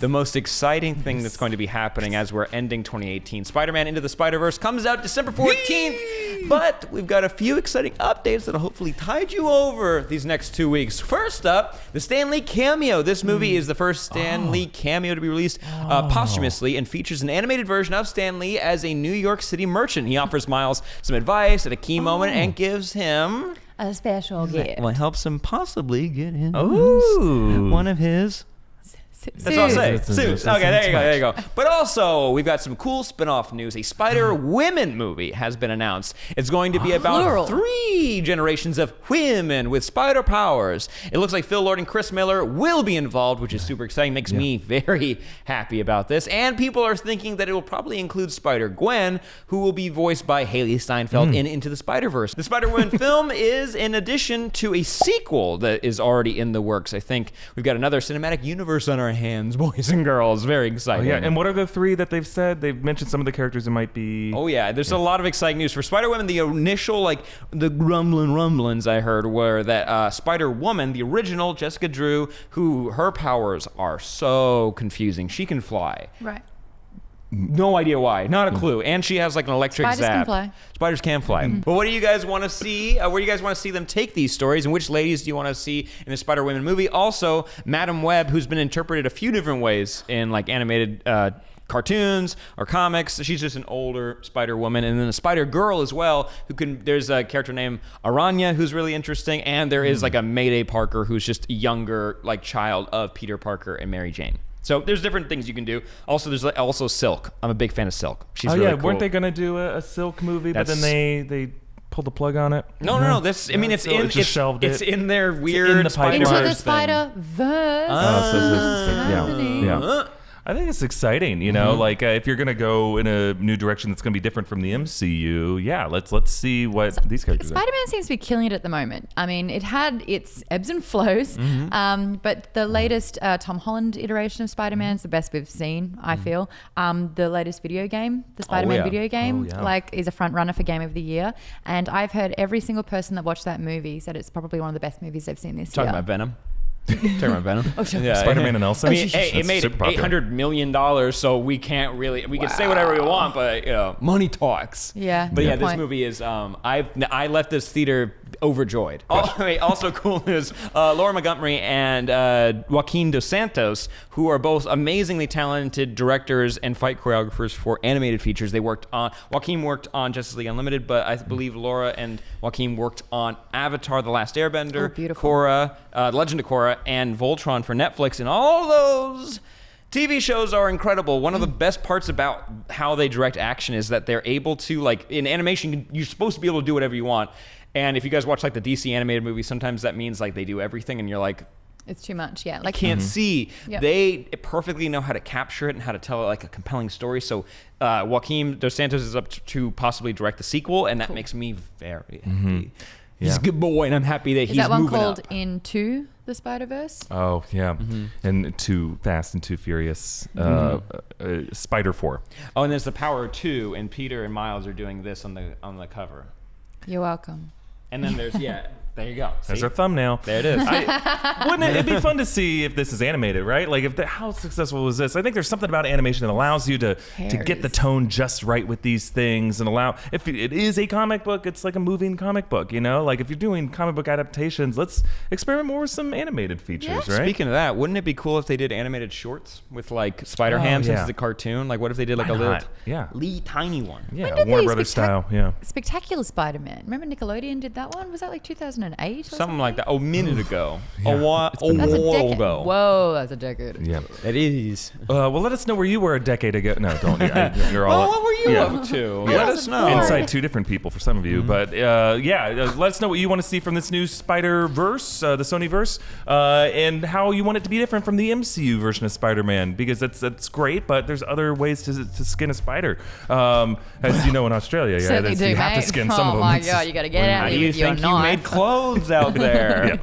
the most exciting thing that's going to be happening as we're ending 2018. Spider-Man Into the Spider-Verse comes out December 14th, but we've got a few exciting updates that'll hopefully tide you over these next 2 weeks. First up, the Stan Lee Cameo. This movie is the first Stan Lee cameo to be released posthumously and features an animated version of Stan Lee as a New York City merchant. He offers Miles some advice at a key moment and gives him a special gift. Well, it helps him possibly get his one of his. That's all I'll say. Suits. Okay, there you go. But also, we've got some cool spin-off news. A Spider-Women movie has been announced. It's going to be about 3 generations of women with spider powers. It looks like Phil Lord and Chris Miller will be involved, which is super exciting. Makes me very happy about this. And people are thinking that it will probably include Spider-Gwen, who will be voiced by Haley Steinfeld in Into the Spider-Verse. The Spider-Woman film is in addition to a sequel that is already in the works. I think we've got another cinematic universe on our hands, boys and girls. Very exciting. And what are the 3 that they've said? They've mentioned some of the characters that might be... There's a lot of exciting news. For Spider-Woman, the initial, the rumblings I heard were that Spider-Woman, the original Jessica Drew, who her powers are so confusing. She can fly. Right. No idea why. Not a clue. And she has an electric Spiders zap. Can fly. Spiders can fly. But what do you guys want to see? Where do you guys want to see them take these stories? And which ladies do you want to see in the Spider-Women movie? Also, Madam Web, who's been interpreted a few different ways in animated cartoons or comics. She's just an older Spider-Woman. And then a Spider-Girl as well, there's a character named Aranya who's really interesting. And there is a Mayday Parker who's just a younger child of Peter Parker and Mary Jane. So there's different things you can do. Also, there's also Silk. I'm a big fan of Silk. She's really cool. Weren't they gonna do a Silk movie? But then they pulled the plug on it. No. It's in their weird Into the Spider-Verse. I think it's exciting, if you're gonna go in a new direction that's gonna be different from the MCU, let's see what these characters are. Spider-Man seems to be killing it at the moment. I mean, it had its ebbs and flows, but the latest Tom Holland iteration of Spider-Man is the best we've seen, I feel. The latest video game, the Spider-Man video game, is a front runner for Game of the Year. And I've heard every single person that watched that movie said it's probably one of the best movies they've seen this year. Talking about Venom. Spider-Man and Elsa. I mean, it made $800 million, so we can't really... We can say whatever we want, but money talks. Yeah. But this movie is... I left this theater overjoyed. Also cool news, Laura Montgomery and Joaquin dos Santos, who are both amazingly talented directors and fight choreographers for animated features. Joaquin worked on Justice League Unlimited, but I believe Laura and Joaquin worked on Avatar: The Last Airbender, Korra, Legend of Korra, and Voltron for Netflix, and all those TV shows are incredible. One of the best parts about how they direct action is that they're able to, in animation, you're supposed to be able to do whatever you want. And if you guys watch the DC animated movies, sometimes that means they do everything and you're like, it's too much, yeah. Can't see. Yep. They perfectly know how to capture it and how to tell a compelling story. So Joaquin dos Santos is up to possibly direct the sequel, and that makes me very happy. He's a good boy, and I'm happy that he's moving up. Is that one called Into the Spider-Verse? Oh, yeah. And Too Fast and Too Furious. Spider 4. Oh, and there's the Power 2, and Peter and Miles are doing this on the cover. You're welcome. And then there's, there you go. There's our thumbnail. There it is. Wouldn't it'd be fun to see if this is animated, right? How successful is this? I think there's something about animation that allows you to get the tone just right with these things and if it is a comic book, it's like a moving comic book, if you're doing comic book adaptations, let's experiment more with some animated features, right? Speaking of that, wouldn't it be cool if they did animated shorts with Spider-Ham since it's a cartoon? What if they did a little tiny one? Yeah, Warner Brothers style, Spectacular Spider-Man. Remember Nickelodeon did that one? Was that 2008 or something like that? A minute ago. That's a decade. Ago. Whoa, that's a decade. Yeah. It is. Well, let us know where you were a decade ago. No, don't. You're all what were you up to? Let us know. Inside 2 different people for some of you. But let us know what you want to see from this new Spider-Verse, the Sonyverse, and how you want it to be different from the MCU version of Spider-Man, because that's great, but there's other ways to skin a spider. As you know, in Australia, you have to skin some of them. Oh my God, you got to get out of here. How do you think you made clothes out there?